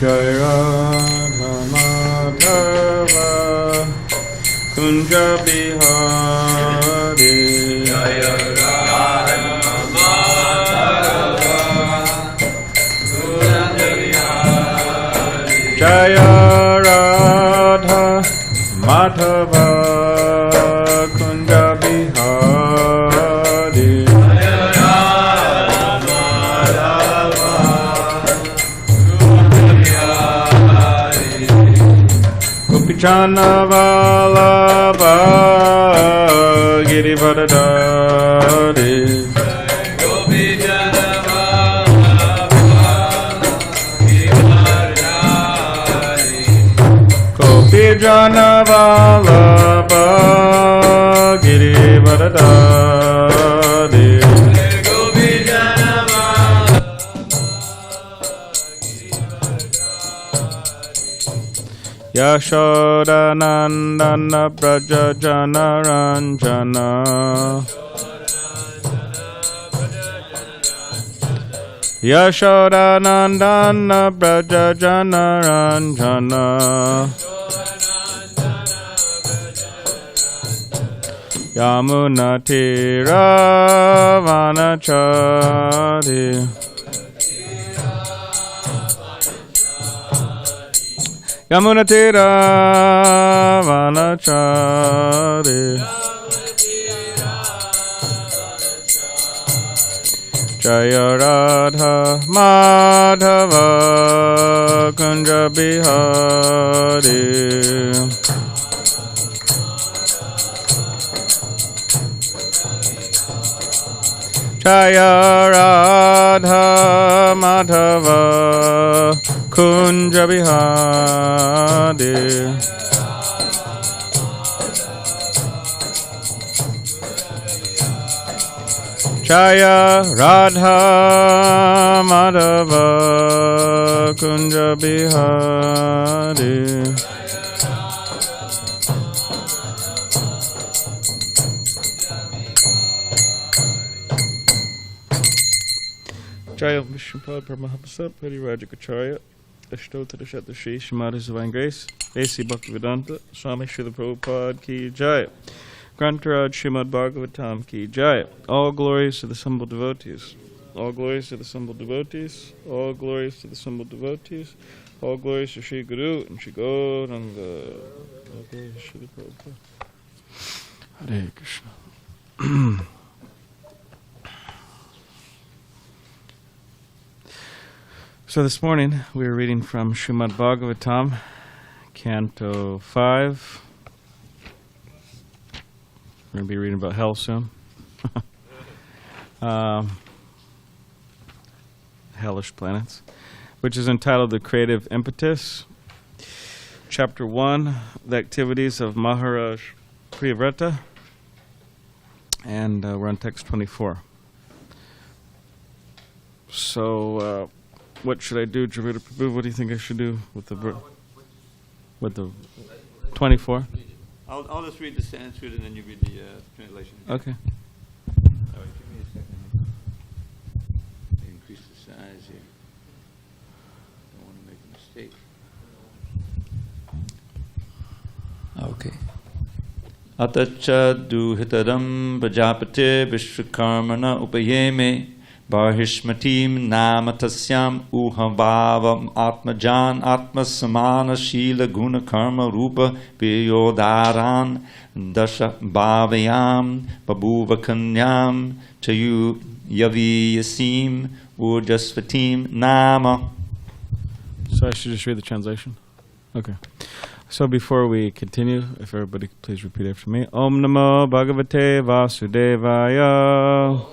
Jai Radha Madhava Kunja Bihari Jai Radha Madhava Kunja Bihari Jaya Radha Madhava Kunja Bihari Gopichana Vallabha Girivardhari Gopichana Vallabha Girivardhari Yashoda Nandana Braja Jana Ranjana Yashoda Nandana Braja Jana Ranjana Yamuna Tira Vanachari Yamuna Tira Vanachari Jaya Radha Madhava Kunja Bihari Jaya Radha Madhava Kunja Bihari Jaya Radha Madhava Kunja Bihari Jaya Vishnupada Paramahamsa Parirajakacharya Ashtotara Shatashi Shrimad Divine Grace A.C. Bhaktivedanta Swami Srila Prabhupada Ki Jaya Grantaraj Srimad Bhagavatam Ki Jaya. All glories to the humble devotees. All glories to the humble devotees. All glories to the humble devotees. All glories to Sri Guru and Sri Gauranga. All glories to Srila Prabhupada. Hare Krishna. So this morning we were reading from Srimad Bhagavatam, Canto 5. We're going to be reading about hell soon. Hellish planets. Which is entitled The Creative Impetus. Chapter 1, The Activities of Maharaj Priyavrata. And we're on text 24. So, what should I do, Javita Prabhu? What do you think I should do with the 24? I'll just read the Sanskrit and then you read the translation. Okay. All right, give me a second. Increase the size here. Don't want to make a mistake. Okay. Atacha duhitaram prajapate vishwakarmana upayeme Barhishmatim namatasyam uhamvavam atmajan atmasamana shila guna karma rupa viyodaran dasha bhavayam babuvakanyam chayu yaviyasim urjasvatim nama. So I should just read the translation? Okay. So before we continue, if everybody could please repeat after me. Om Namo Bhagavate Vasudevaya.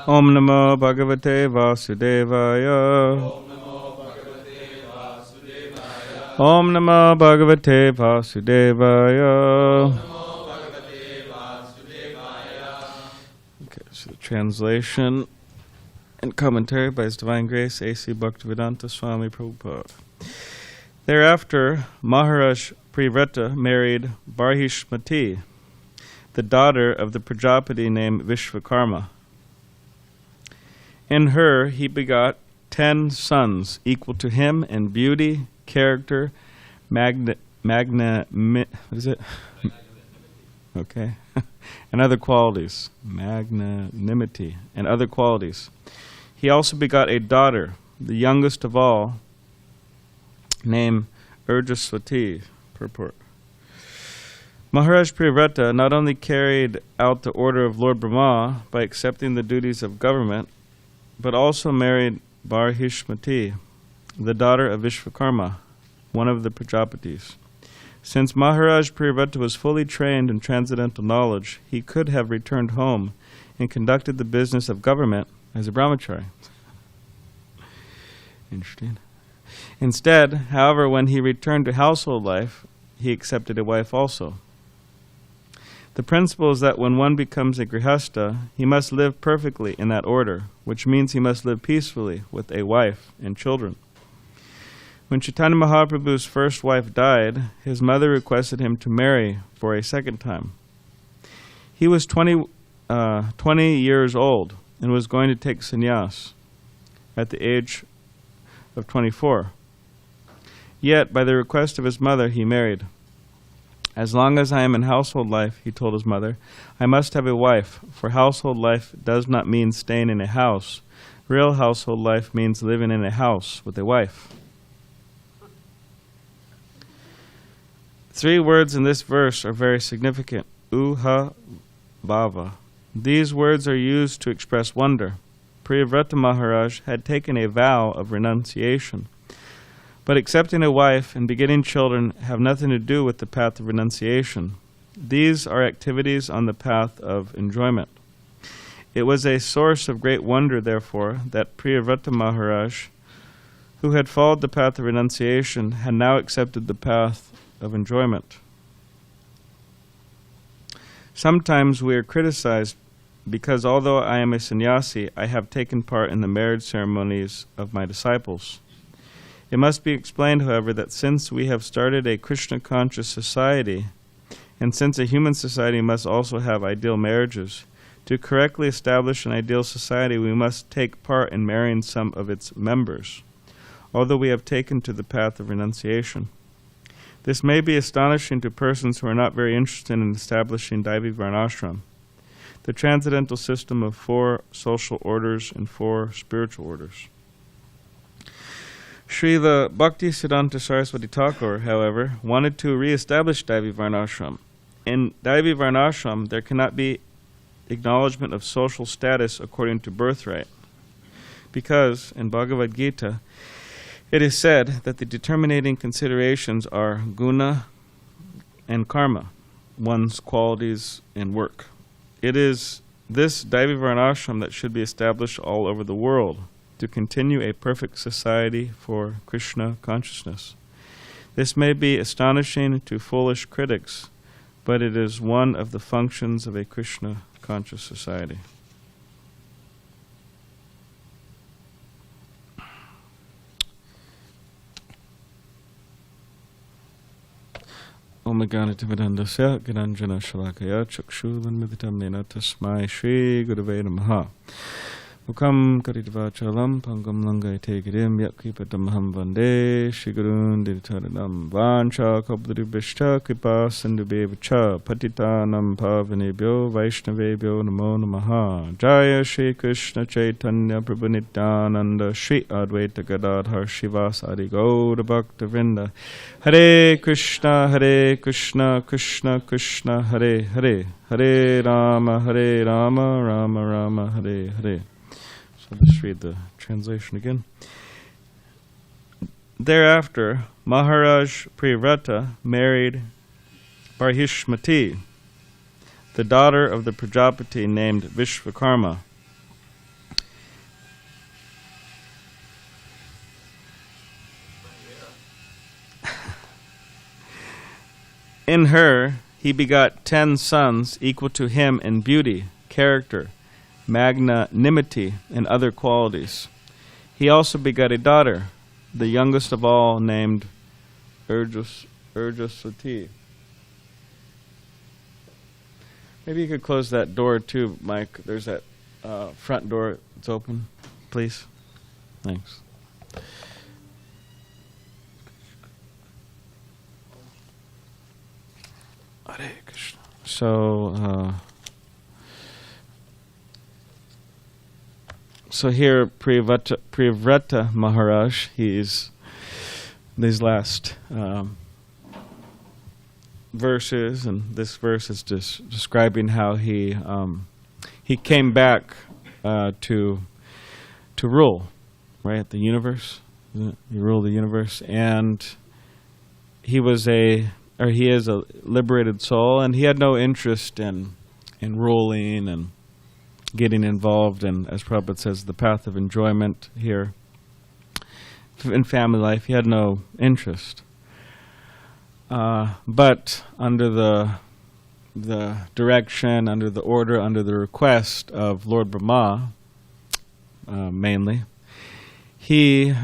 Om Namo Bhagavate Vasudevaya. Om Namo Bhagavate Vasudevaya. Okay, so the translation and commentary by His Divine Grace, A.C. Bhaktivedanta Swami Prabhupada. Thereafter, Maharaj Priyavrata married Barhishmati, the daughter of the Prajapati named Vishvakarma. In her he begot 10 sons equal to him in beauty, character, what is it? Okay. And other qualities. Magnanimity and other qualities. He also begot a daughter, the youngest of all, named Urjaswati. Purport. Maharaj Priyavrata not only carried out the order of Lord Brahma by accepting the duties of government, but also married Barhishmati, the daughter of Vishvakarma, one of the Prajapatis. Since Maharaj Priyavrata was fully trained in transcendental knowledge, he could have returned home and conducted the business of government as a brahmacharya. Interesting. Instead, however, when he returned to household life, he accepted a wife also. The principle is that when one becomes a grihastha, he must live perfectly in that order, which means he must live peacefully with a wife and children. When Chaitanya Mahaprabhu's first wife died, his mother requested him to marry for a second time. He was 20 years old and was going to take sannyas at the age of 24. Yet, by the request of his mother, he married. As long as I am in household life, he told his mother, I must have a wife, for household life does not mean staying in a house. Real household life means living in a house with a wife. 3 words in this verse are very significant. Uha bhava. These words are used to express wonder. Priyavrata Maharaj had taken a vow of renunciation. But accepting a wife and begetting children have nothing to do with the path of renunciation. These are activities on the path of enjoyment. It was a source of great wonder, therefore, that Priyavrata Maharaj, who had followed the path of renunciation, had now accepted the path of enjoyment. Sometimes we are criticized because although I am a sannyasi, I have taken part in the marriage ceremonies of my disciples. It must be explained, however, that since we have started a Krishna-conscious society, and since a human society must also have ideal marriages, to correctly establish an ideal society, we must take part in marrying some of its members, although we have taken to the path of renunciation. This may be astonishing to persons who are not very interested in establishing Daivi Varnashram, the transcendental system of 4 social orders and 4 spiritual orders. Srila Bhakti Siddhanta Saraswati Thakur, however, wanted to re-establish Daivi Varnashram. In Daivi Varnashram, there cannot be acknowledgement of social status according to birthright, because in Bhagavad Gita, it is said that the determining considerations are guna and karma, one's qualities and work. It is this Daivi Varnashram that should be established all over the world to continue a perfect society for Krishna consciousness. This may be astonishing to foolish critics, but it is one of the functions of a Krishna conscious society. Om Ganatividandasya Giranjana Shalakaya Chakshulanmidhitam Nena Tasmai Shri Gurave Namaha. Mukam Karitvachalam Pangam Langate Girim Yakripatamaham Vande Shigurun Diritaranam Vancha Kabdribishta Kripa Sindhubevacha Patitanam Pavanebhyo Vaishnavebhyo Namo Namaha. Jaya Shri Krishna Chaitanya Prabhu Nityananda Shri Advaita Gadadhar Shivasari Gaura Bhakta Vrinda. Hare Krishna Krishna Krishna Hare Hare, Hare Rama Rama Rama Hare Hare. So let's read the translation again. Thereafter, Maharaj Priyavrata married Barhishmati, the daughter of the Prajapati named Vishvakarma. In her, he begot 10 sons equal to him in beauty, character, magnanimity, and other qualities. He also begot a daughter, the youngest of all, named Urjaswati. Maybe you could close that door too, Mike. There's that front door that's open, please. Thanks. Hare Krishna. So here, Priyavrata Maharaja, he's these last verses, and this verse is just describing how he came back to rule, right, the universe. He ruled the universe, and he is a liberated soul, and he had no interest in ruling and getting involved in, as Prabhupada says, the path of enjoyment here. In family life, he had no interest. But under the direction, under the order, under the request of Lord Brahma, mainly, he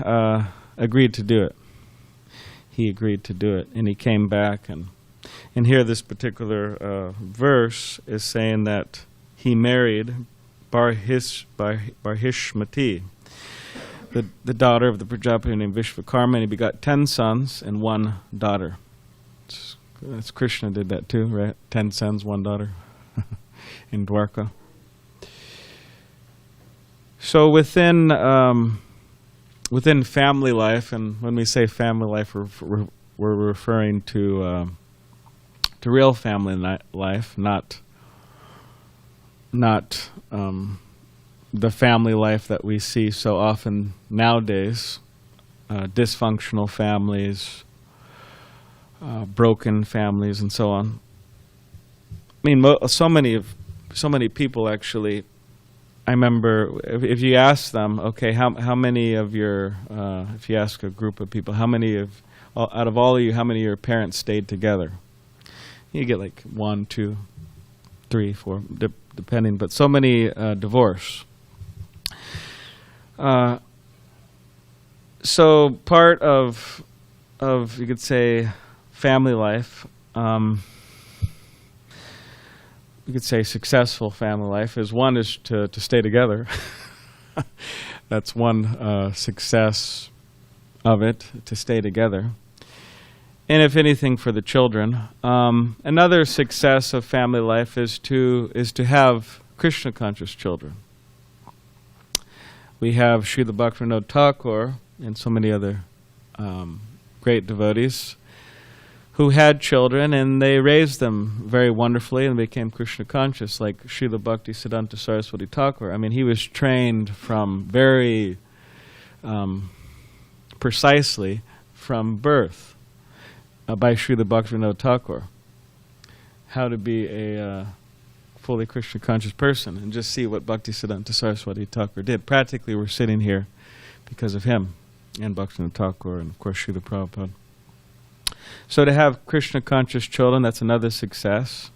agreed to do it. He agreed to do it, and he came back. And here this particular verse is saying that he married Barhishmati, the daughter of the Prajapati named Vishvakarma, and he begot 10 sons and 1 daughter. That's Krishna did that too, right? 10 sons, 1 daughter in Dwarka. So within family life, and when we say family life, we're referring to real family life, not the family life that we see so often nowadays, dysfunctional families, broken families, and so on. I mean, so many people actually. I remember if you ask them, okay, how many of your, if you ask a group of people, how many out of all of you, how many of your parents stayed together? You get like 1, 2, 3, 4, depending, but so many divorce. So part of you could say family life, you could say successful family life is to stay together. That's one success of it, to stay together. And if anything, for the children. Another success of family life is to have Krishna conscious children. We have Srila Bhaktivinoda Thakur and so many other great devotees who had children, and they raised them very wonderfully and became Krishna conscious, like Srila Bhaktisiddhanta Saraswati Thakur. I mean, he was trained from very precisely from birth by Srila Bhaktivinoda Thakur, how to be a fully Krishna conscious person, and just see what Bhaktisiddhanta Saraswati Thakur did. Practically, we're sitting here because of him, and Bhaktivinoda Thakur, and of course Srila Prabhupada. So to have Krishna conscious children, that's another success.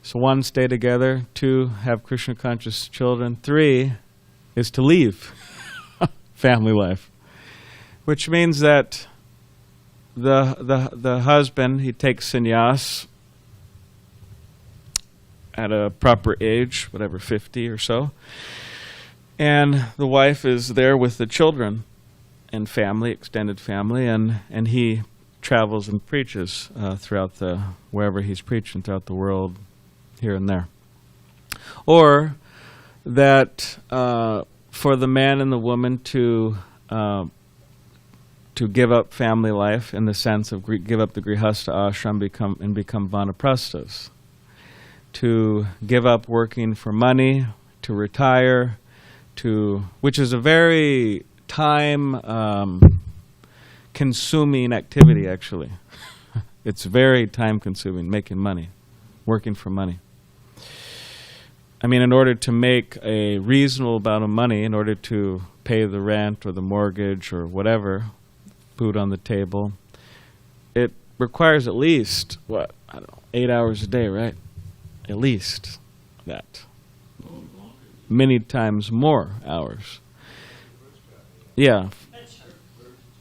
So 1, stay together. 2, have Krishna conscious children. 3 is to leave family life, which means that the husband, he takes sannyas at a proper age, whatever, 50 or so, and the wife is there with the children and family, extended family, and he travels and preaches throughout wherever he's preaching throughout the world, here and there. Or that for the man and the woman to give up family life, in the sense of give up the grihastha ashram, become vanaprasthas, to give up working for money, to retire, which is a very time-consuming activity, actually. It's very time-consuming, making money, working for money. I mean, in order to make a reasonable amount of money, in order to pay the rent or the mortgage or whatever, food on the table, it requires at least, 8 hours a day, right? At least that. Many times more hours. Yeah.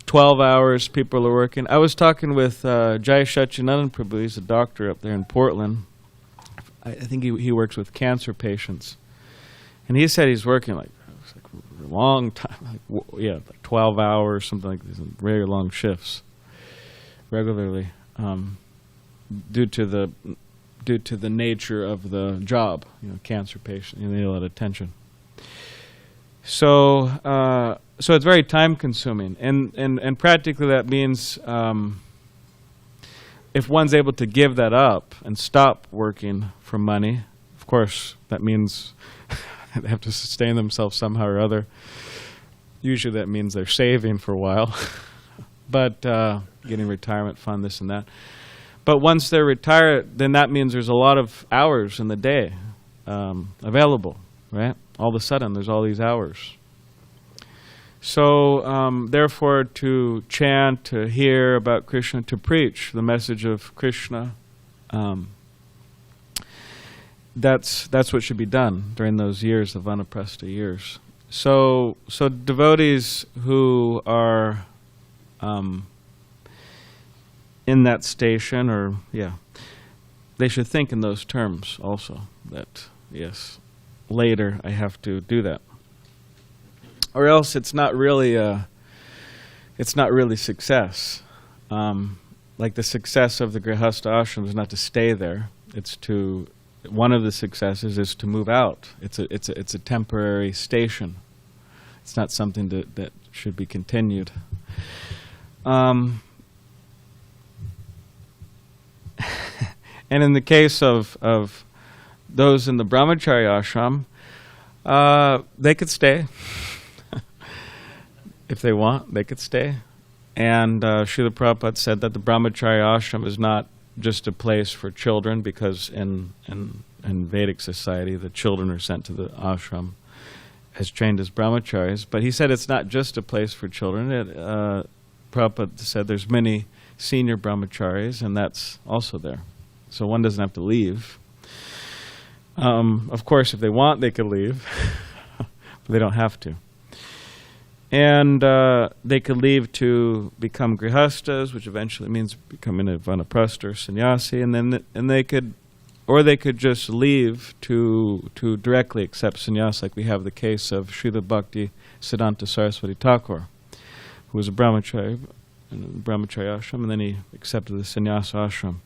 12 hours people are working. I was talking with Jai Shachinandan Prabhu. He's a doctor up there in Portland. I think he works with cancer patients. And he said he's working like long time, like 12 hours, something like this, very long shifts regularly, due to the nature of the job. Cancer patient, you need a lot of attention. So it's very time consuming, and practically that means if one's able to give that up and stop working for money, of course that means they have to sustain themselves somehow or other. Usually that means they're saving for a while, but getting retirement fund, this and that. But once they're retired, then that means there's a lot of hours in the day available, right? All of a sudden, there's all these hours. So, therefore, to chant, to hear about Krishna, to preach the message of Krishna, that's what should be done during those years of vanaprastha years. So devotees who are in that station, they should think in those terms also, that yes, later I have to do that, or else it's not really success. Like the success of the Grihastha ashram is not to stay there. One of the successes is to move out. It's a temporary station. It's not something that should be continued. And in the case of those in the brahmacharya ashram, they could stay. If they want, they could stay. And Srila Prabhupada said that the brahmacharya ashram is not just a place for children, because in Vedic society, the children are sent to the ashram as trained as brahmacharis. But he said it's not just a place for children. Prabhupada said there's many senior brahmacharis, and that's also there. So one doesn't have to leave. Of course, if they want, they could leave, but they don't have to. And they could leave to become grihastas, which eventually means becoming a vanaprastha or sannyasi, and they could just leave to directly accept sannyas, like we have the case of Srila Bhakti Siddhanta Saraswati Thakur, who was a brahmacharya in the brahmacharya ashram, and then he accepted the sannyasa ashram.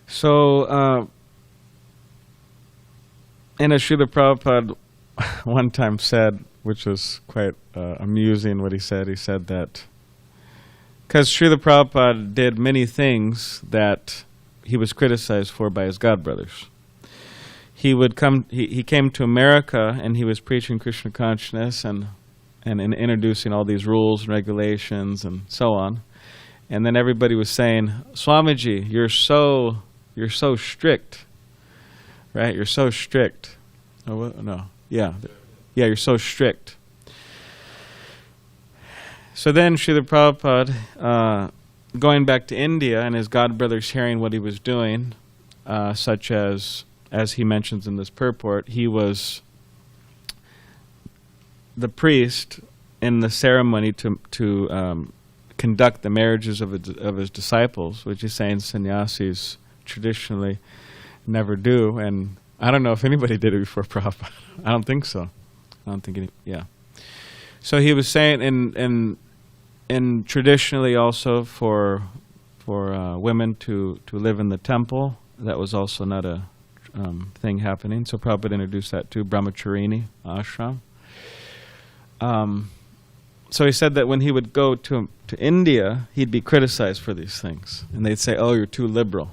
So, and as Srila Prabhupada one time said, which was quite amusing what he said that because Srila Prabhupada did many things that he was criticized for by his godbrothers. He came to America and he was preaching Krishna consciousness and introducing all these rules and regulations and so on. And then everybody was saying, Swamiji, you're so strict, right? You're so strict. Oh, what? No. Yeah, you're so strict. So then Srila Prabhupada, going back to India, and his godbrothers hearing what he was doing, such as he mentions in this purport, he was the priest in the ceremony to conduct the marriages of his disciples, which is saying sannyasis traditionally never do, and I don't know if anybody did it before Prabhupada. I don't think so. I don't think any. Yeah. So he was saying, and traditionally also for women to live in the temple, that was also not a thing happening. So Prabhupada introduced that to brahmacharini ashram. So he said that when he would go to India, he'd be criticized for these things, and they'd say, "Oh, you're too liberal."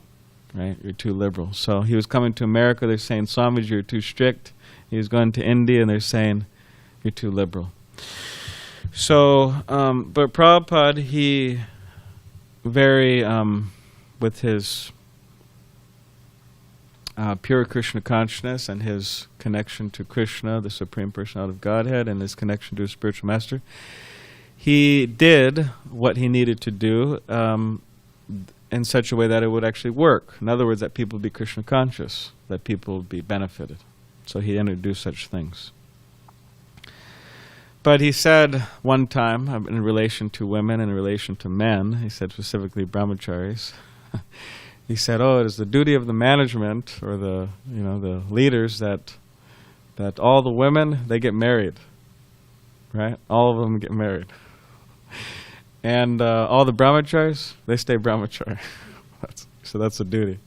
Right, you're too liberal. So he was coming to America, they're saying, Swamiji, you're too strict. He was going to India, and they're saying, you're too liberal. So, but Prabhupada, he very, with his pure Krishna consciousness and his connection to Krishna, the Supreme Personality of Godhead, and his connection to his spiritual master, he did what he needed to do, in such a way that it would actually work. In other words, that people would be Krishna conscious, that people would be benefited. So he introduced such things. But he said one time, in relation to women, in relation to men, he said specifically brahmacharis, he said, "Oh, it is the duty of the management or the leaders that that all the women, they get married, right? All of them get married. And all the brahmacharis, they stay brahmachari. So that's a duty.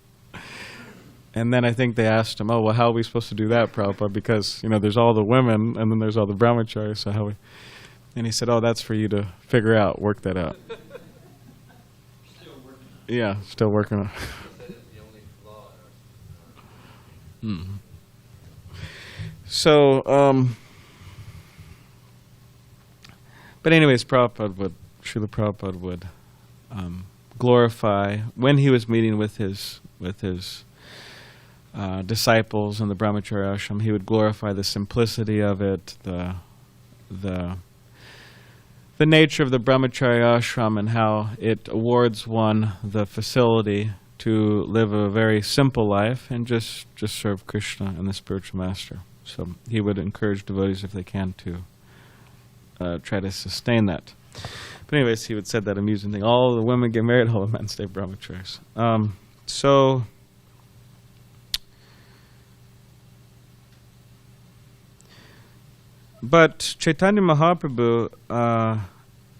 And then I think they asked him, oh, well, how are we supposed to do that, Prabhupada? Because, there's all the women, and then there's all the brahmacharis, so how we... And he said, oh, that's for you to figure out, work that out. Still working on it. Yeah, still working on it. That is the only flaw in our So, but anyways, Srila Prabhupada would glorify, when he was meeting with his disciples in the brahmacharya ashram, he would glorify the simplicity of it, the nature of the brahmacharya ashram, and how it awards one the facility to live a very simple life and just serve Krishna and the spiritual master. So he would encourage devotees, if they can, to try to sustain that. But anyways, he would say that amusing thing: all the women get married, all the men stay brahmacharis. But Chaitanya Mahaprabhu,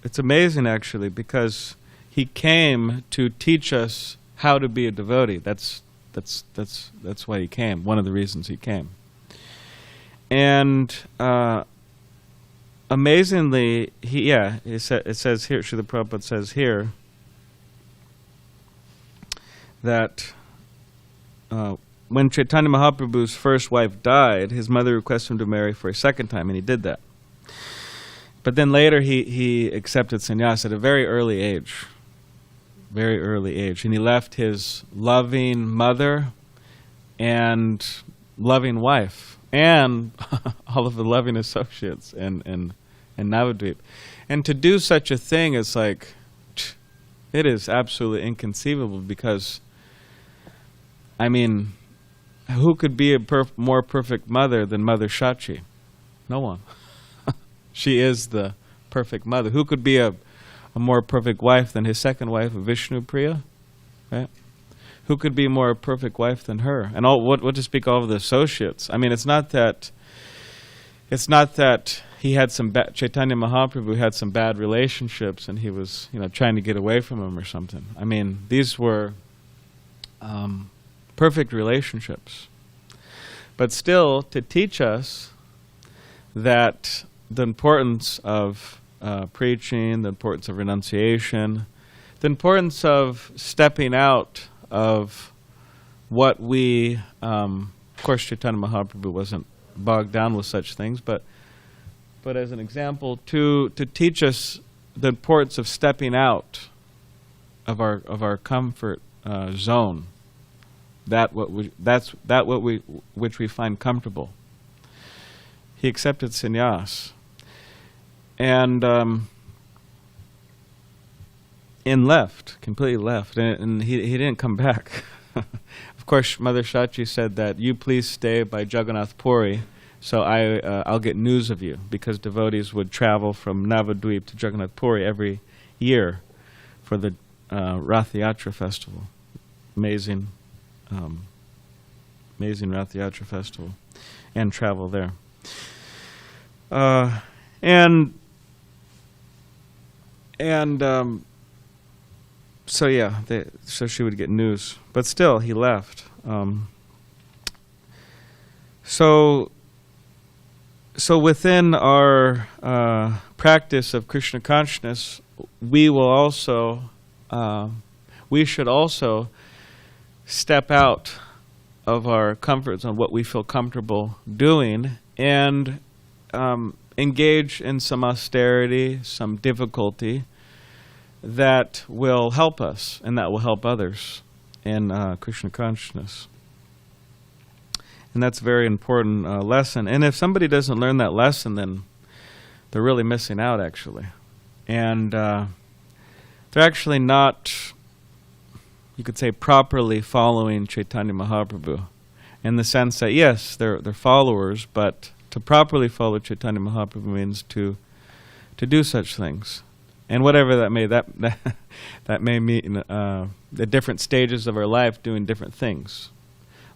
it's amazing actually, because he came to teach us how to be a devotee. That's why he came. One of the reasons he came. And amazingly, it says here, Srila Prabhupada says here that when Chaitanya Mahaprabhu's first wife died, his mother requested him to marry for a second time, and he did that. But then later he accepted sannyas at a very early age. Very early age. And he left his loving mother and loving wife and all of the loving associates in Navadvip. And to do such a thing is like, it is absolutely inconceivable, because, I mean, who could be a more perfect mother than Mother Shachi? No one. She is the perfect mother. Who could be a more perfect wife than his second wife, Vishnu Priya? Right? Who could be more perfect wife than her? And what to speak of the associates? I mean, it's not that he had some Chaitanya Mahaprabhu had some bad relationships and he was trying to get away from him or something. I mean, these were perfect relationships. But still, to teach us that the importance of preaching, the importance of renunciation, the importance of stepping out of what we, of course Chaitanya Mahaprabhu wasn't bogged down with such things, but as an example, to teach us the importance of stepping out of our comfort zone, which we find comfortable. He accepted sannyas, and left, completely left, and he didn't come back. Of course, Mother Shachi said that, you please stay by Jagannath Puri, so I'll get news of you, because devotees would travel from Navadvip to Jagannath Puri every year for the Rath Yatra festival. Amazing Rath Yatra festival, and travel there. So she would get news, but still he left. So within our practice of Krishna consciousness, we should also step out of our comfort zone, what we feel comfortable doing, and engage in some austerity, some difficulty that will help us and that will help others in Krishna consciousness. And that's a very important lesson. And if somebody doesn't learn that lesson, then they're really missing out, actually. And they're actually not, you could say, properly following Chaitanya Mahaprabhu, in the sense that, yes, they're followers, but to properly follow Chaitanya Mahaprabhu means to do such things. And whatever that may mean, the different stages of our life doing different things.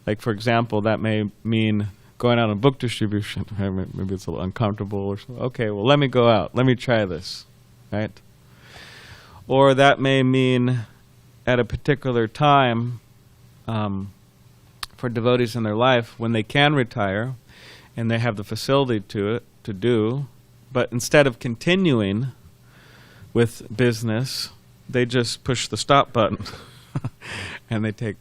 Like, for example, that may mean going out on book distribution. Right? Maybe it's a little uncomfortable or something. Okay, well, let me go out. Let me try this, right? Or that may mean at a particular time for devotees in their life when they can retire and they have the facility to do, but instead of continuing with business, they just push the stop button and they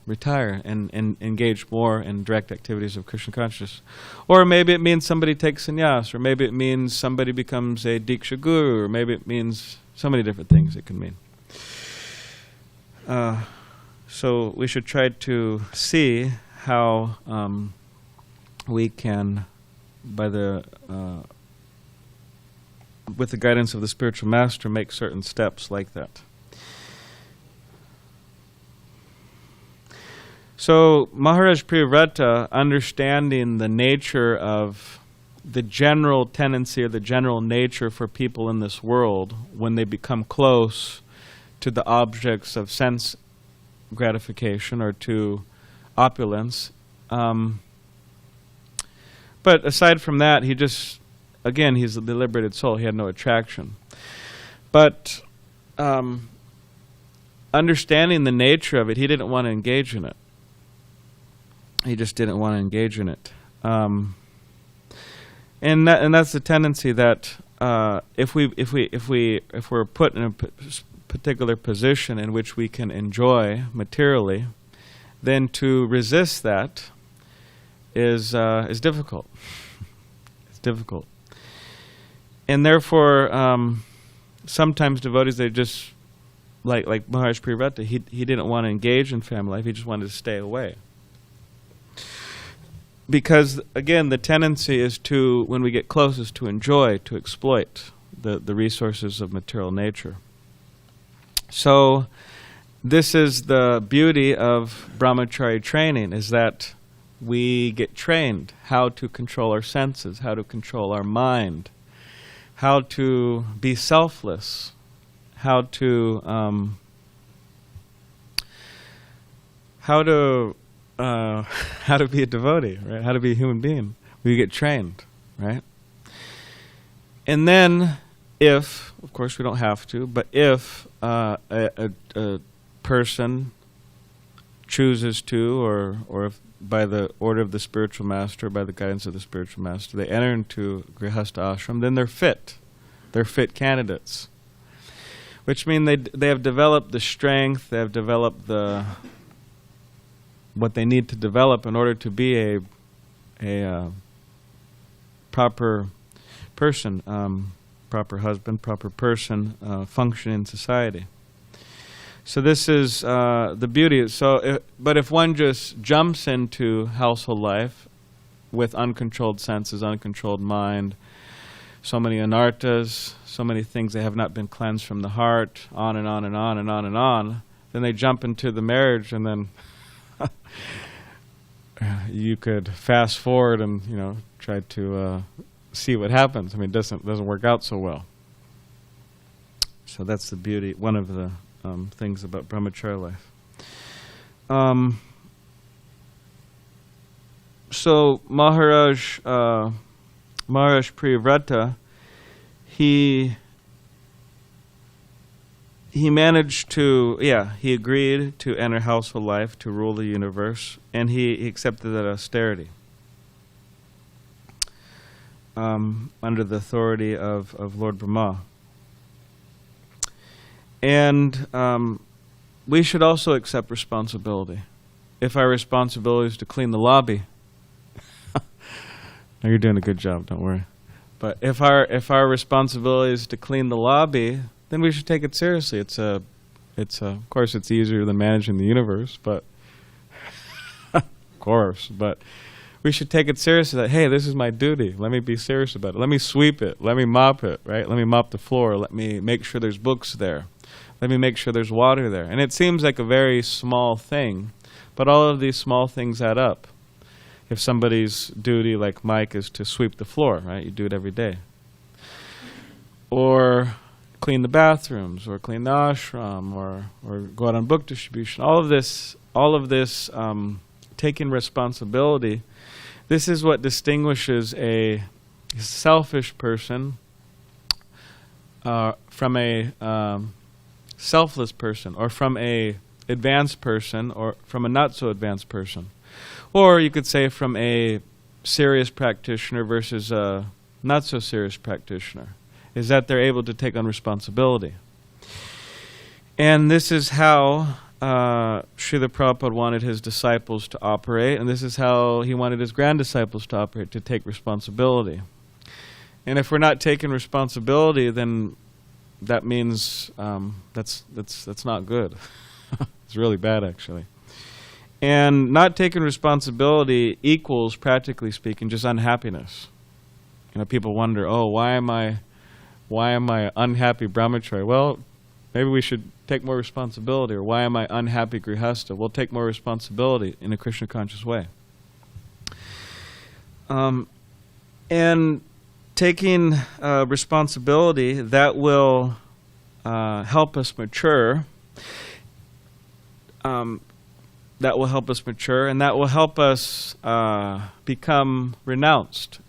retire and engage more in direct activities of Krishna consciousness. Or maybe it means somebody takes sannyas, or maybe it means somebody becomes a Diksha Guru, or maybe it means so many different things it can mean. So we should try to see how we can, with the guidance of the spiritual master, make certain steps like that. So Maharaj Priyavrata, understanding the nature of the general tendency or the general nature for people in this world when they become close to the objects of sense gratification or to opulence. But aside from that, he just, again, he's a liberated soul. He had no attraction. But understanding the nature of it, he didn't want to engage in it. He just didn't want to engage in it. And that's the tendency that if we're put in a particular position in which we can enjoy materially, then to resist that is difficult. It's difficult. And therefore, sometimes devotees, they just, like Maharaj Priyavrata, he didn't want to engage in family life, he just wanted to stay away. Because, again, the tendency is to, when we get close, is to enjoy, to exploit the resources of material nature. So, this is the beauty of brahmacharya training, is that we get trained how to control our senses, how to control our mind, how to be selfless, how to be a devotee, right? How to be a human being. We get trained, right? And then, if, of course we don't have to, but if a person chooses to, or if by the order of the spiritual master, by the guidance of the spiritual master, they enter into Grihastha ashram, then they're fit. They're fit candidates. Which means they have developed the strength, they have developed what they need to develop in order to be a proper person, proper husband, proper person, functioning in society. So this is the beauty. But if one just jumps into household life with uncontrolled senses, uncontrolled mind, so many anarthas, so many things that have not been cleansed from the heart, on and on and on and on and on, then they jump into the marriage, and then you could fast forward and try to see what happens. I mean, it doesn't work out so well. So that's the beauty. One of the things about brahmacharya life. So Maharaj Priyavrata, he managed to, he agreed to enter household life, to rule the universe, and he accepted that austerity under the authority of Lord Brahma. And we should also accept responsibility. If our responsibility is to clean the lobby, no, you're doing a good job, don't worry. But if our responsibility is to clean the lobby, then we should take it seriously. Of course, it's easier than managing the universe, but of course, but we should take it seriously that, hey, this is my duty. Let me be serious about it. Let me sweep it. Let me mop it, right? Let me mop the floor. Let me make sure there's books there. Let me make sure there's water there. And it seems like a very small thing, but all of these small things add up. If somebody's duty, like Mike, is to sweep the floor, right? You do it every day. Or clean the bathrooms, or clean the ashram, or go out on book distribution. All of this taking responsibility This is what distinguishes a selfish person from a selfless person, or from a advanced person, or from a not so advanced person. Or you could say from a serious practitioner versus a not so serious practitioner, is that they're able to take on responsibility. And this is how Srila Prabhupada wanted his disciples to operate, and this is how he wanted his grand disciples to operate, to take responsibility. And if we're not taking responsibility, then that means that's not good. It's really bad, actually. And not taking responsibility equals, practically speaking, just unhappiness. You know, people wonder, oh, why am I unhappy brahmacharya? Well, maybe we should take more responsibility. Or why am I unhappy grihasta? We'll take more responsibility in a Krishna conscious way. And taking responsibility, that will help us mature. That will help us mature, and that will help us become renounced,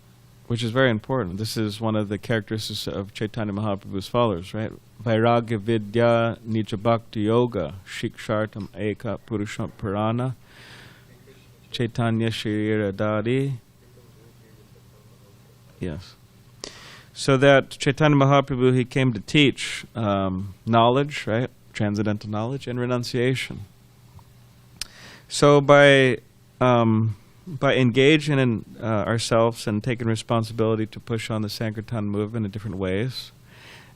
which is very important. This is one of the characteristics of Chaitanya Mahaprabhu's followers, right? Vairagya Vidya Nija Bhakti Yoga Shikshartam Eka Purusham Purana Chaitanya Shirira Dadi. Yes. So that Chaitanya Mahaprabhu, he came to teach knowledge, right? Transcendental knowledge and renunciation. So by engaging in ourselves and taking responsibility to push on the Sankirtan movement in different ways,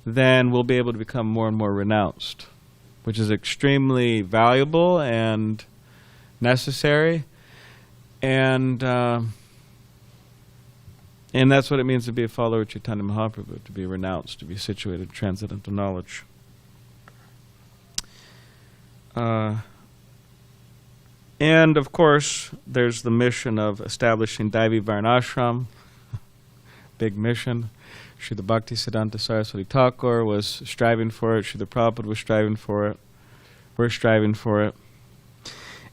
then we'll be able to become more and more renounced, which is extremely valuable and necessary, and that's what it means to be a follower of Chaitanya Mahaprabhu, to be renounced, to be situated in transcendental knowledge. And of course, there's the mission of establishing Daivi Varnashram, big mission. Srila Bhakti Siddhanta Saraswati Thakur was striving for it. Srila Prabhupada was striving for it. We're striving for it.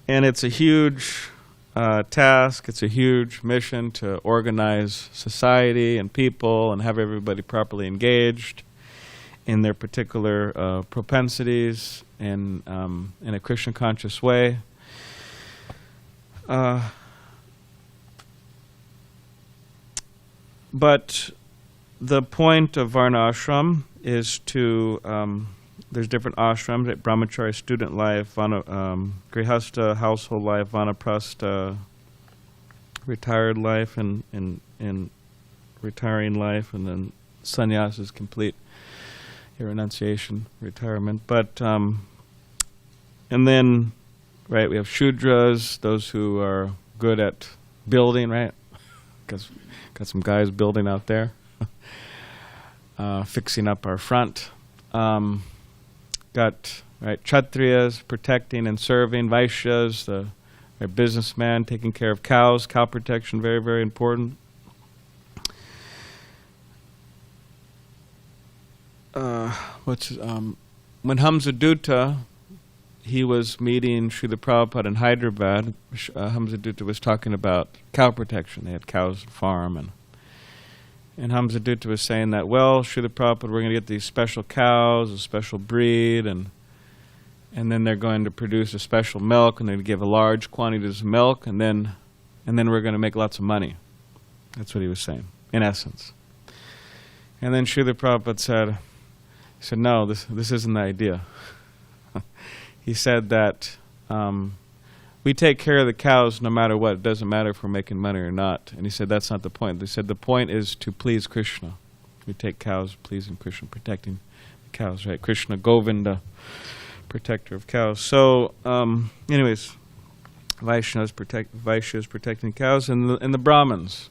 And it's a huge task. It's a huge mission to organize society and people and have everybody properly engaged in their particular propensities in a Krishna conscious way. But the point of Varna ashram is to, there's different ashrams, like brahmacharya, student life, grihastha, household life, vanaprastha, retired life, and retiring life, and then sannyasa is complete renunciation, retirement. But, and then, right, we have shudras, those who are good at building, right? Because got some guys building out there, fixing up our front. Got, right, kshatriyas, protecting and serving, vaishyas, the businessman, taking care of cows, cow protection, very, very important. When Hamsadutta, he was meeting Srila Prabhupada in Hyderabad, Hamsadutta was talking about cow protection. They had cows on farm, and Hamsadutta was saying that, well, Srila Prabhupada, we're going to get these special cows, a special breed, and then they're going to produce a special milk, and they're going to give a large quantities of milk, and then we're going to make lots of money. That's what he was saying, in essence. And then Srila Prabhupada said, no, this isn't the idea. He said that we take care of the cows no matter what. It doesn't matter if we're making money or not. And he said that's not the point. He said the point is to please Krishna. We take cows, pleasing Krishna, protecting the cows, right? Krishna Govinda, protector of cows. So, anyways, Vaishnavas protecting cows, and the Brahmins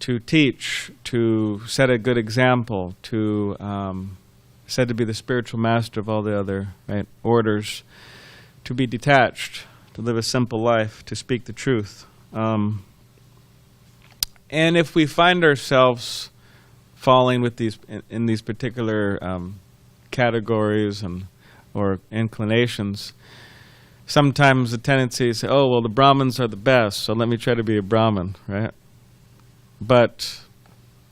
to teach, to set a good example, to said to be the spiritual master of all the other, right, orders, to be detached, to live a simple life, to speak the truth. And if we find ourselves falling with in these particular categories or inclinations, sometimes the tendency is, oh, well, the Brahmins are the best, so let me try to be a Brahmin, right? But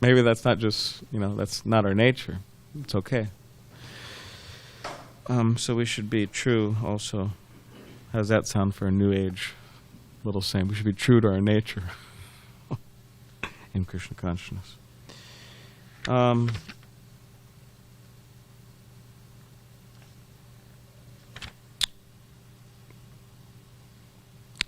maybe that's not just, that's not our nature. It's okay. So we should be true also. How does that sound for a New Age little saying? We should be true to our nature in Krishna consciousness.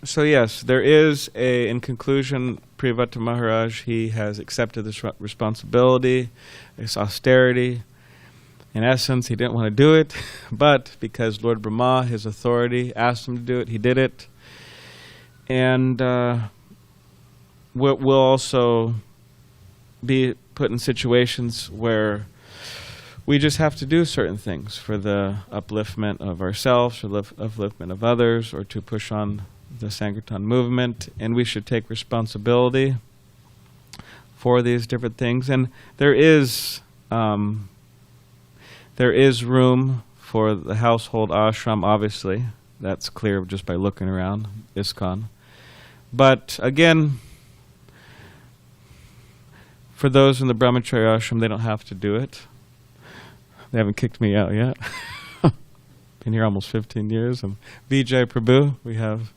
So yes, there is in conclusion, Priyavrata Maharaja, he has accepted this responsibility, this austerity. In essence, he didn't want to do it, but because Lord Brahma, his authority, asked him to do it, he did it. And we'll also be put in situations where we just have to do certain things for the upliftment of ourselves, or upliftment of others, or to push on the Sankirtan movement, and we should take responsibility for these different things. And there is room for the household ashram, obviously. That's clear just by looking around ISKCON. But again, for those in the brahmacharya ashram, they don't have to do it. They haven't kicked me out yet. Been here almost 15 years. And Vijay Prabhu, we have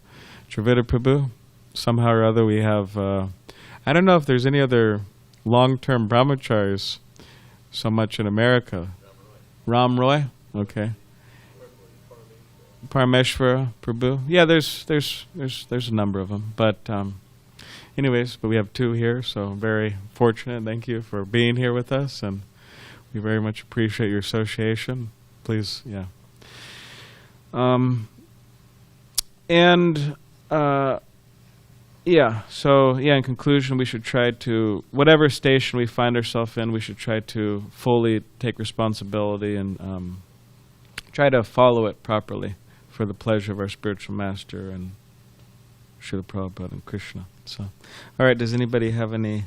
Dravida Prabhu. Somehow or other we have, I don't know if there's any other long-term brahmacharis so much in America. Ram Roy? Okay. Parameshvara Prabhu. Yeah, there's a number of them. But anyways, but we have two here, so very fortunate. Thank you for being here with us, and we very much appreciate your association. Please, yeah. In conclusion, we should try to, whatever station we find ourselves in, we should try to fully take responsibility and try to follow it properly for the pleasure of our spiritual master and Srila Prabhupada and Krishna. So, all right, does anybody have any?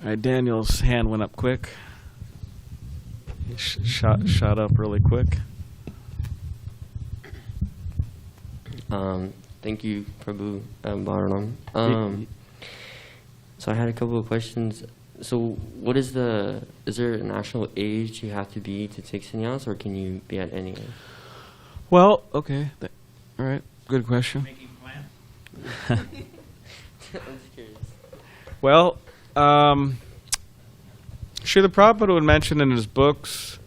All right, Daniel's hand went up quick. He shot up really quick. Thank you, Prabhu Bharatam. So I had a couple of questions. So is there an actual age you have to be to take sannyas, or can you be at any age? Well, okay. All right, good question. Making plans? I'm just curious. Well, Srila Prabhupada would mention in his books,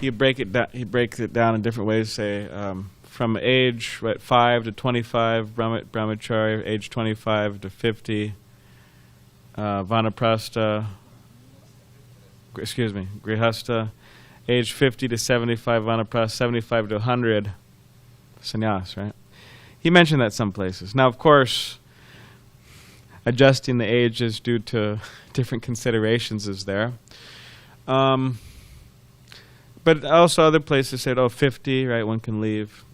he breaks it down in different ways, say, from age 5 to 25, brahmacharya, age 25 to 50, grihasta, age 50 to 75, vanaprastha, 75 to 100, sannyas, right? He mentioned that some places. Now, of course, adjusting the ages due to different considerations is there. But also other places said, 50, right, one can leave.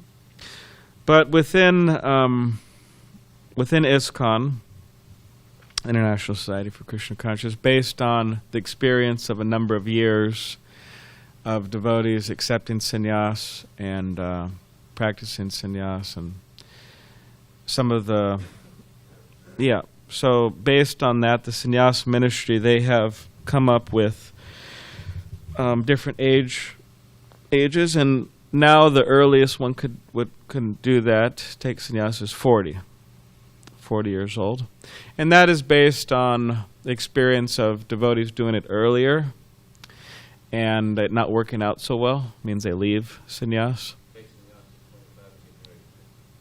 But within ISKCON, International Society for Krishna Consciousness, based on the experience of a number of years of devotees accepting sannyas and practicing sannyas, and some of the, so based on that, the sannyas ministry, they have come up with different ages, and now the earliest one could do that, take sannyas, is 40 years old. And that is based on the experience of devotees doing it earlier and it not working out so well, means they leave sannyas.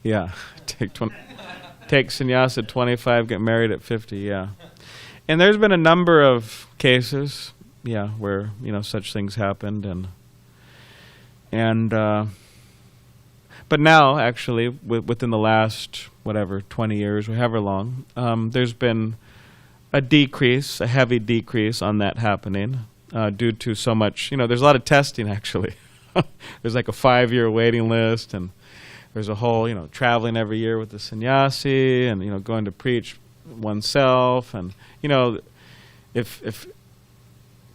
Yeah, take sannyas at 25, get married at 50, yeah. And there's been a number of cases, where, such things happened, but now, actually, within the last, 20 years, or however long, there's been a heavy decrease on that happening due to so much, there's a lot of testing, actually. There's like a 5-year waiting list, and there's a whole, traveling every year with the sannyasi, and, going to preach oneself, and, if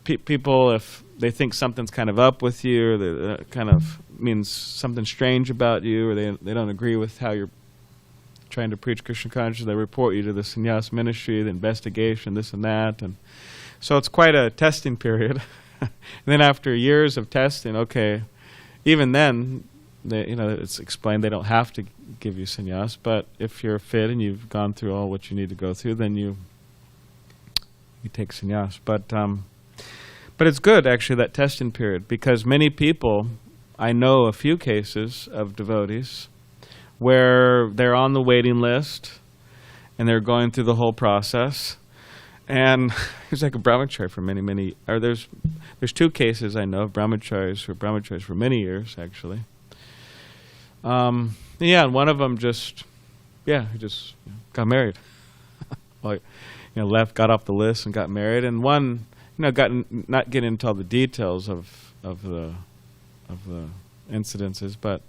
people, if they think something's kind of up with you, or they're kind of means something strange about you, or they don't agree with how you're trying to preach Krishna consciousness, they report you to the sannyas ministry, the investigation, this and that. And so it's quite a testing period. And then after years of testing, okay, even then, it's explained they don't have to give you sannyas, but if you're fit and you've gone through all what you need to go through, then you take sannyas. But it's good, actually, that testing period, because many people, I know a few cases of devotees where they're on the waiting list and they're going through the whole process. And there's like a brahmacharya for many, or there's two cases I know of brahmacharyas who were brahmacharyas for many years, actually. And one of them he just got married. Like, got off the list and got married. And one, not getting into all the details of the incidences, but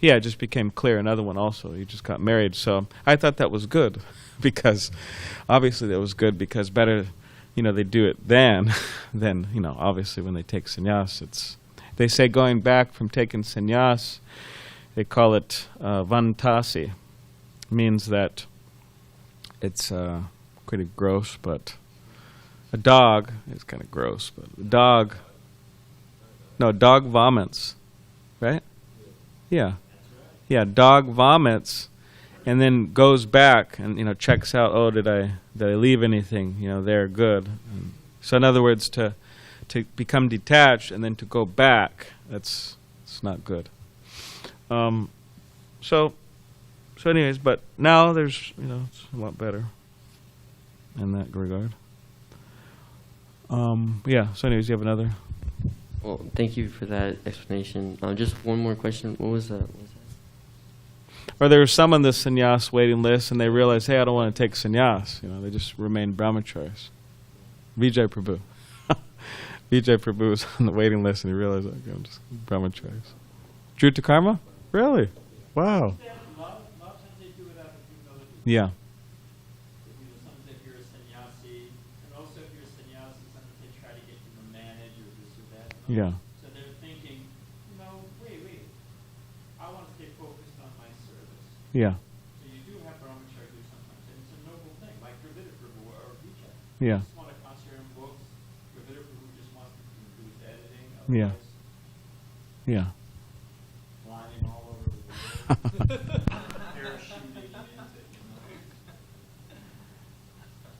it just became clear. Another one also, he just got married. So I thought that was good, because obviously that was good, because better, they do it then, obviously when they take sannyas. They say going back from taking sannyas, they call it vantasi. Means that it's pretty gross, but a dog is kind of gross, but dog vomits, right? Yeah. Yeah, dog vomits and then goes back and checks out, oh, did I leave anything, there, good. And so in other words, to become detached and then to go back, it's not good. So anyways, but now there's, it's a lot better in that regard. So anyways, you have another? Well, thank you for that explanation. Just one more question. What was that? Or there was some on the sannyas waiting list, and they realized, hey, I don't want to take sannyas. They just remain brahmacharis. Vijay Prabhu. Vijay Prabhu was on the waiting list, and he realized, okay, I'm just brahmacharis. Druta Karma? Really? Wow. Yeah. Sometimes if you're a sannyasi, and also if you're a sannyasi, sometimes they try to get you to manage or this or that. Yeah. So they're thinking, wait, I want to stay focused on my service. Yeah. So you do have brahmacharya do sometimes, and it's a noble thing, like Priyavrata Prabhu or Vijay. Yeah. Just want to concentrate on books. Priyavrata Prabhu just wants to do his editing. Yeah. Yeah. Flying all over the world. Parachuting into,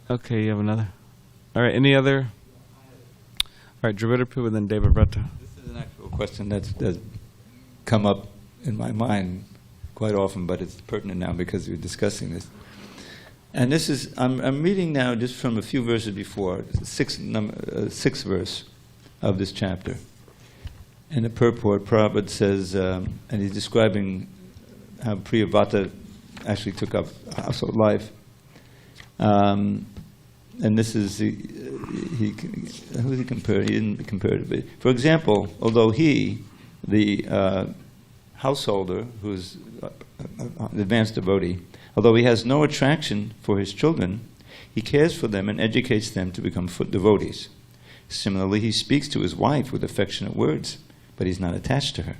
Okay, you have another? All right, any other? All right, Dravida Prabhu and then Devavrata. This is an actual question that's come up in my mind quite often, but it's pertinent now because we're discussing this. And this is, I'm reading now just from a few verses before, sixth verse of this chapter. In the purport, Prabhupada says, and he's describing how Priyavrata actually took up household life. And this is, who did he compare? He didn't compare it. But for example, although he, the householder, who's an advanced devotee, although he has no attraction for his children, he cares for them and educates them to become foot devotees. Similarly, he speaks to his wife with affectionate words, but he's not attached to her.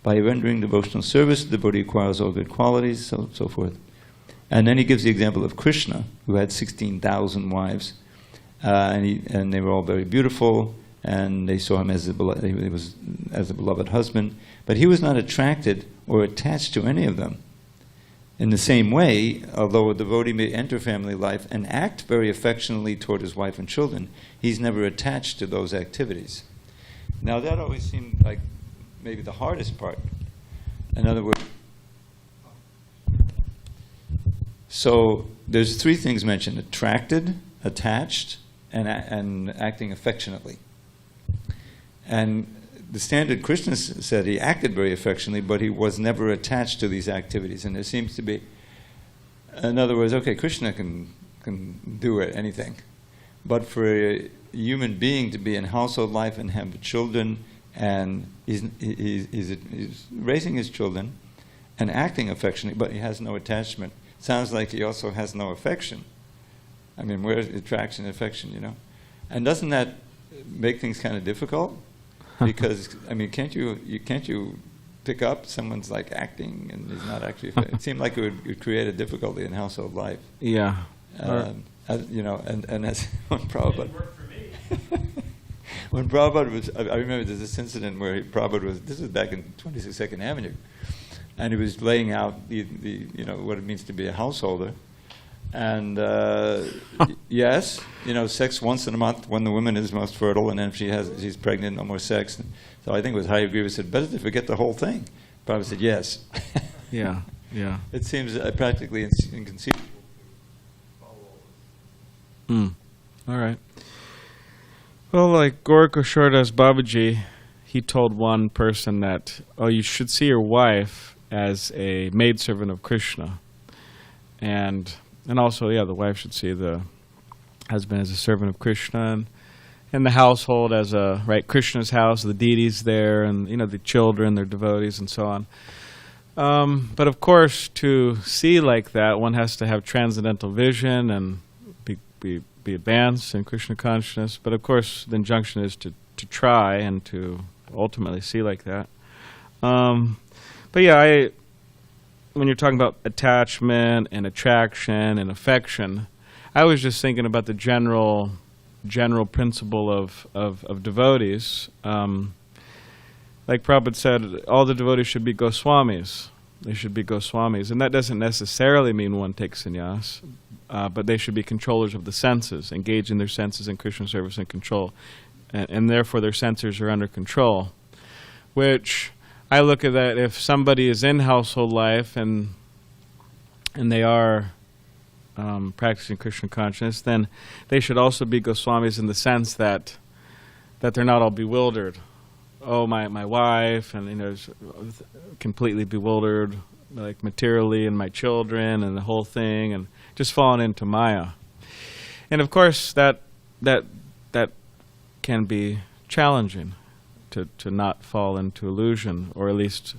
By rendering devotional service, the devotee acquires all good qualities, so forth. And then he gives the example of Krishna, who had 16,000 wives, and they were all very beautiful, and they saw him as a beloved husband, but he was not attracted or attached to any of them. In the same way, although a devotee may enter family life and act very affectionately toward his wife and children, he's never attached to those activities. Now that always seemed like maybe the hardest part. In other words, so there's three things mentioned: attracted, attached, and acting affectionately. And the standard Krishna said he acted very affectionately, but he was never attached to these activities. And there seems to be, in other words, okay, Krishna can do anything, but for a human being to be in household life and have children, and he's raising his children and acting affectionately, but he has no attachment. Sounds like he also has no affection. I mean, where's attraction and affection, And doesn't that make things kind of difficult? Because, I mean, can't you pick up. Someone's like acting, and he's not actually. It seemed like it would create a difficulty in household life. Yeah. You know, and as when Prabhupada. It worked for me. When Prabhupada was, I remember there's this incident where Prabhupada was. This was back in 22nd Avenue, and he was laying out the you know what it means to be a householder, and yes, you know, sex once in a month when the woman is most fertile, and then if she's pregnant, no more sex. So I think it was Hari Griva said, better to forget the whole thing. Prabhupada said yes. Yeah. Yeah. It seems practically inconceivable. All right. Well, like Gorakhashodas Babaji, he told one person that, oh, you should see your wife as a maidservant of Krishna. And also, yeah, the wife should see the husband as a servant of Krishna, and the household as a, right, Krishna's house, the deities there, and, you know, the children, their devotees, and so on. But of course, to see like that, one has to have transcendental vision and be advanced in Krishna consciousness. But of course, the injunction is to try and to ultimately see like that. But yeah, when you're talking about attachment and attraction and affection, I was just thinking about the general principle of devotees. Like Prabhupada said, all the devotees should be Goswamis. They should be Goswamis. And that doesn't necessarily mean one takes sannyas, but they should be controllers of the senses, engage in their senses in Krishna service and control. And therefore their senses are under control. Which, I look at that, if somebody is in household life and they are practicing Krishna consciousness, then they should also be Goswamis in the sense that they're not all bewildered. Oh, my wife, and, you know, is completely bewildered, like materially, and my children, and the whole thing, and just falling into Maya. And of course, that can be challenging, to not fall into illusion, or at least,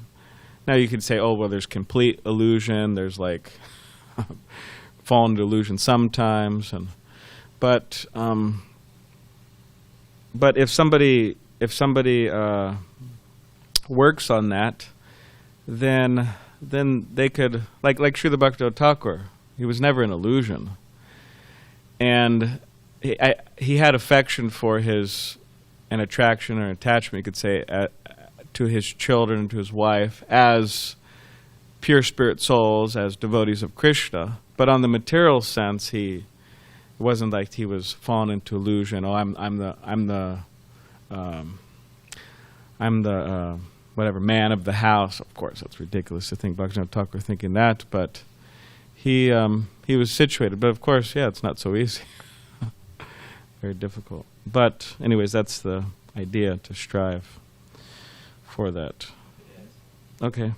now you could say, oh, well, there's complete illusion, there's like fall into illusion sometimes, but if somebody works on that, then they could, like Srila Bhakti Thakur, he was never an illusion, and he had affection for an attraction or attachment, you could say, to his children and to his wife as pure spirit souls, as devotees of Krishna. But on the material sense, it wasn't like he was falling into illusion. Oh, I'm the whatever man of the house. Of course, that's ridiculous to think Bhaktivinoda Thakur thinking that. But he was situated. But of course, yeah, it's not so easy. Very difficult. But anyways, that's the idea, to strive for that. Okay.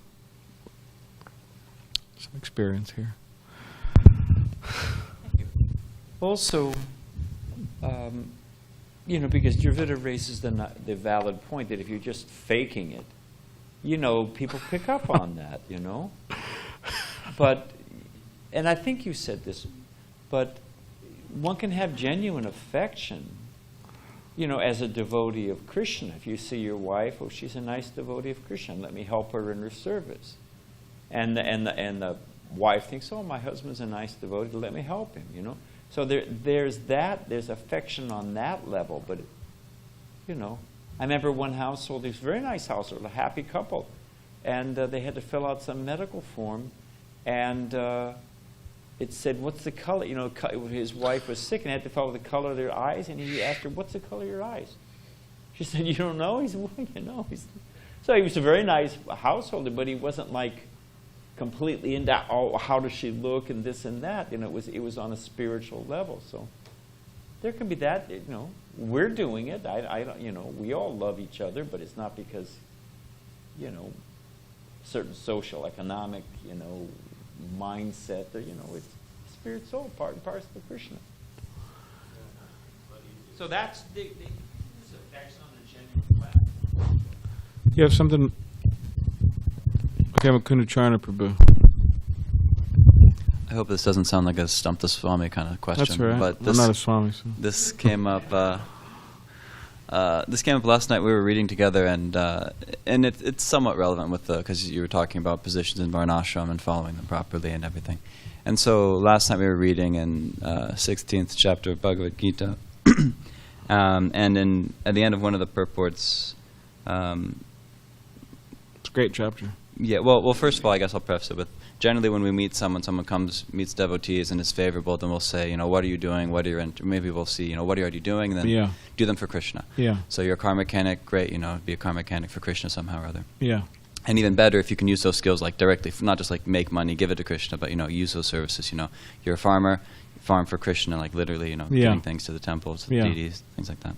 Some experience here. Also, you know, because Dravida raises the valid point that if you're just faking it, you know, people pick up on that, you know. But, and I think you said this, but one can have genuine affection, you know, as a devotee of Krishna. If you see your wife, oh, she's a nice devotee of Krishna, let me help her in her service. And the wife thinks, oh, my husband's a nice devotee, let me help him, you know. So there's affection on that level, but, you know, I remember one household, it was a very nice household, a happy couple, and they had to fill out some medical form, and it said, what's the color? You know, his wife was sick and had to follow the color of their eyes, and he asked her, what's the color of your eyes? She said, you don't know? He said, well, you know. So he was a very nice householder, but he wasn't like completely into, oh, how does she look and this and that. You know, it was on a spiritual level. So there can be that, you know. We're doing it. I don't, you know, we all love each other, but it's not because, you know, certain social, economic, you know, mindset, or, you know, it's spirit soul, part and parcel of Krishna. So that's the affection on the genuine level. You have something? Okay, Mukunda Charna Prabhu. I hope this doesn't sound like a stump the Swami kind of question. That's all right. But I'm not a Swami. So. This came up this came up last night. We were reading together, and it's somewhat relevant with because you were talking about positions in Varnashram and following them properly and everything. And so last night we were reading in 16th chapter of Bhagavad Gita, and at the end of one of the purports. It's a great chapter. Yeah, well, first of all, I guess I'll preface it with, generally when we meet someone meets devotees and is favorable, then we'll say, what are you doing? What are you into? Maybe we'll see, what are you already doing? And then do them for Krishna. Yeah. So you're a karma mechanic, great, be a karma mechanic for Krishna somehow or other. Yeah. And even better if you can use those skills like directly, not just like make money, give it to Krishna, but, use those services, You're a farmer, farm for Krishna, like literally, giving things to the temples, to the deities, things like that.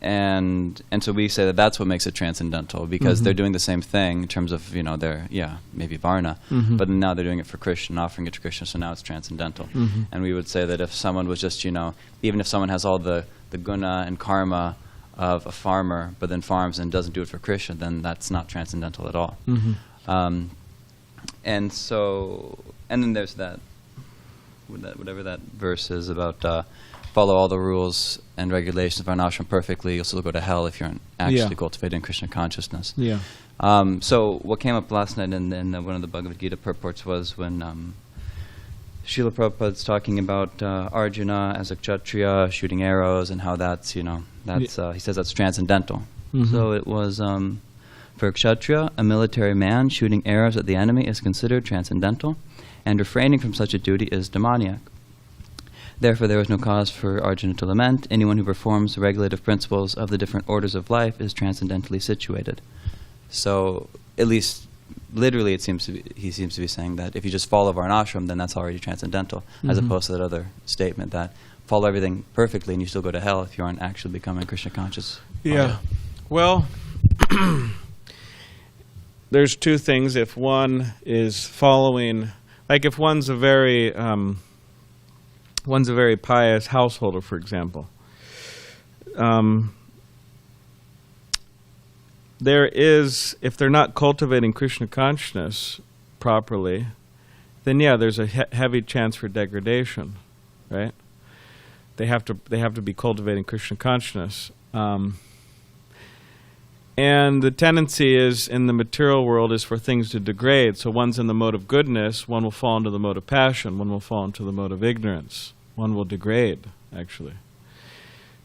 And so we say that that's what makes it transcendental, because they're doing the same thing in terms of, they're, maybe Varna, but now they're doing it for Krishna, offering it to Krishna, so now it's transcendental. And we would say that if someone was just, even if someone has all the guna and karma of a farmer, but then farms and doesn't do it for Krishna, then that's not transcendental at all. And then there's that, whatever that verse is about, follow all the rules and regulations of Varnashram perfectly, you'll still go to hell if you're actually cultivating Krishna consciousness. Yeah. So what came up last night in one of the Bhagavad Gita purports was when Srila Prabhupada's talking about Arjuna as a kshatriya shooting arrows, and how that's, he says that's transcendental. So it was, for a kshatriya, a military man shooting arrows at the enemy is considered transcendental, and refraining from such a duty is demoniac. Therefore, there is no cause for Arjuna to lament. Anyone who performs the regulative principles of the different orders of life is transcendentally situated. So, at least literally, he seems to be saying that if you just follow Varnashram, then that's already transcendental, as opposed to that other statement that follow everything perfectly and you still go to hell if you aren't actually becoming Krishna conscious. Yeah. Well, there's two things. If one is following, like if one's a very pious householder, for example. If they're not cultivating Krishna consciousness properly, then there's a heavy chance for degradation, right? They have to be cultivating Krishna consciousness. And the tendency is in the material world is for things to degrade. So one's in the mode of goodness, one will fall into the mode of passion, one will fall into the mode of ignorance. One will degrade, actually.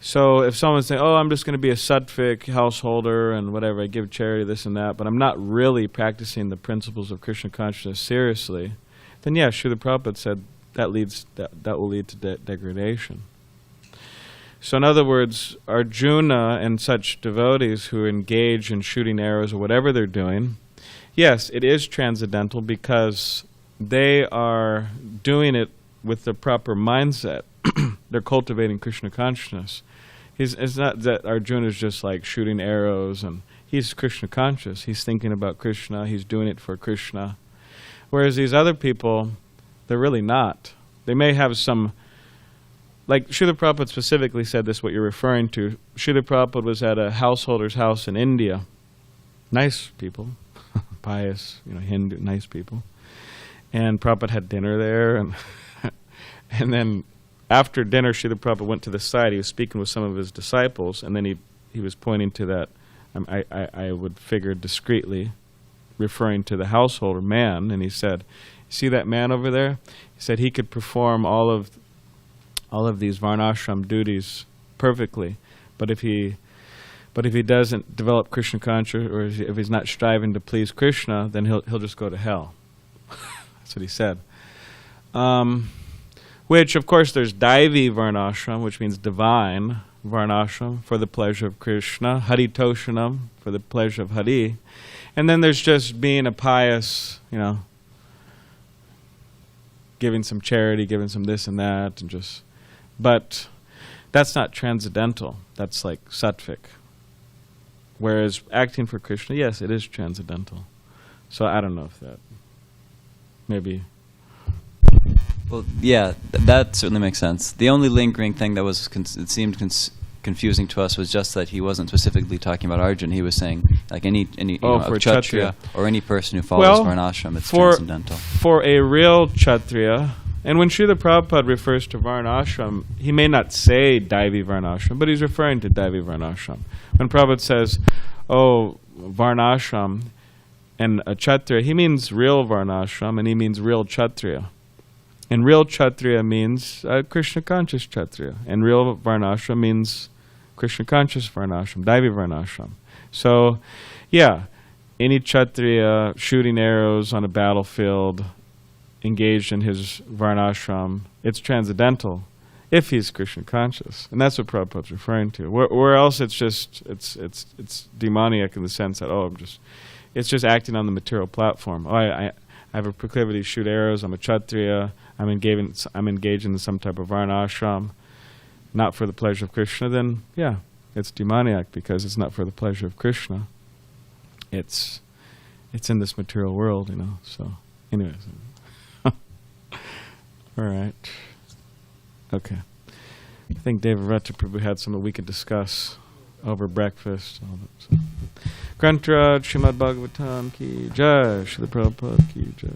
So if someone's saying, I'm just going to be a sattvic householder and whatever, I give charity, this and that, but I'm not really practicing the principles of Krishna consciousness seriously, then Srila Prabhupada said that will lead to degradation. So in other words, Arjuna and such devotees who engage in shooting arrows or whatever they're doing, yes, it is transcendental because they are doing it with the proper mindset. They're cultivating Krishna consciousness. It's not that Arjuna is just like shooting arrows, and he's Krishna conscious. He's thinking about Krishna. He's doing it for Krishna. Whereas these other people, they're really not. They may have some, like Srila Prabhupada specifically said this, what you're referring to. Srila Prabhupada was at a householder's house in India. Nice people, pious, Hindu, nice people. And Prabhupada had dinner there, and then after dinner, Srila Prabhupada went to the side. He was speaking with some of his disciples, and then he was pointing to that, I would figure discreetly, referring to the householder man, and he said, "See that man over there?" He said he could perform all of these varnashram duties perfectly, but if he doesn't develop Krishna consciousness, or if he's not striving to please Krishna, then he'll just go to hell. That's what he said. Which, of course, there's Daivi Varnashram, which means divine Varnashram, for the pleasure of Krishna, Haritoshanam, for the pleasure of Hari. And then there's just being a pious, giving some charity, giving some this and that, but that's not transcendental. That's like sattvic. Whereas acting for Krishna, yes, it is transcendental. So I don't know if that, maybe... Well, that certainly makes sense. The only lingering thing that was it seemed confusing to us was just that he wasn't specifically talking about Arjuna. He was saying like any for kshatriya or any person who follows varnashram, it's transcendental. For a real kshatriya, And when Srila Prabhupada refers to Varnashram, he may not say Daivi Varnashram, but he's referring to Daivi Varnashram. When Prabhupada says, oh, Varnashram and a Kshatriya, he means real Varnashram and he means real Kshatriya. And real Kshatriya means Krishna conscious Kshatriya. And real Varnashram means Krishna conscious Varnashram, Daivi Varnashram. So, yeah, any Kshatriya shooting arrows on a battlefield, engaged in his Varnashram, it's transcendental if he's Krishna conscious. And that's what Prabhupada's referring to. Where else it's just, it's demoniac in the sense that, it's just acting on the material platform. Oh, I have a proclivity to shoot arrows, I'm a Kshatriya, I'm engaged in some type of Varnashram, not for the pleasure of Krishna, then yeah, it's demoniac because it's not for the pleasure of Krishna. It's in this material world, so anyways. All right. Okay. I think Priyavrata Prabhu had something we could discuss over breakfast. All that, so. Grantaraj, Srimad Bhagavatam ki jai, Srila Prabhupada ki jai.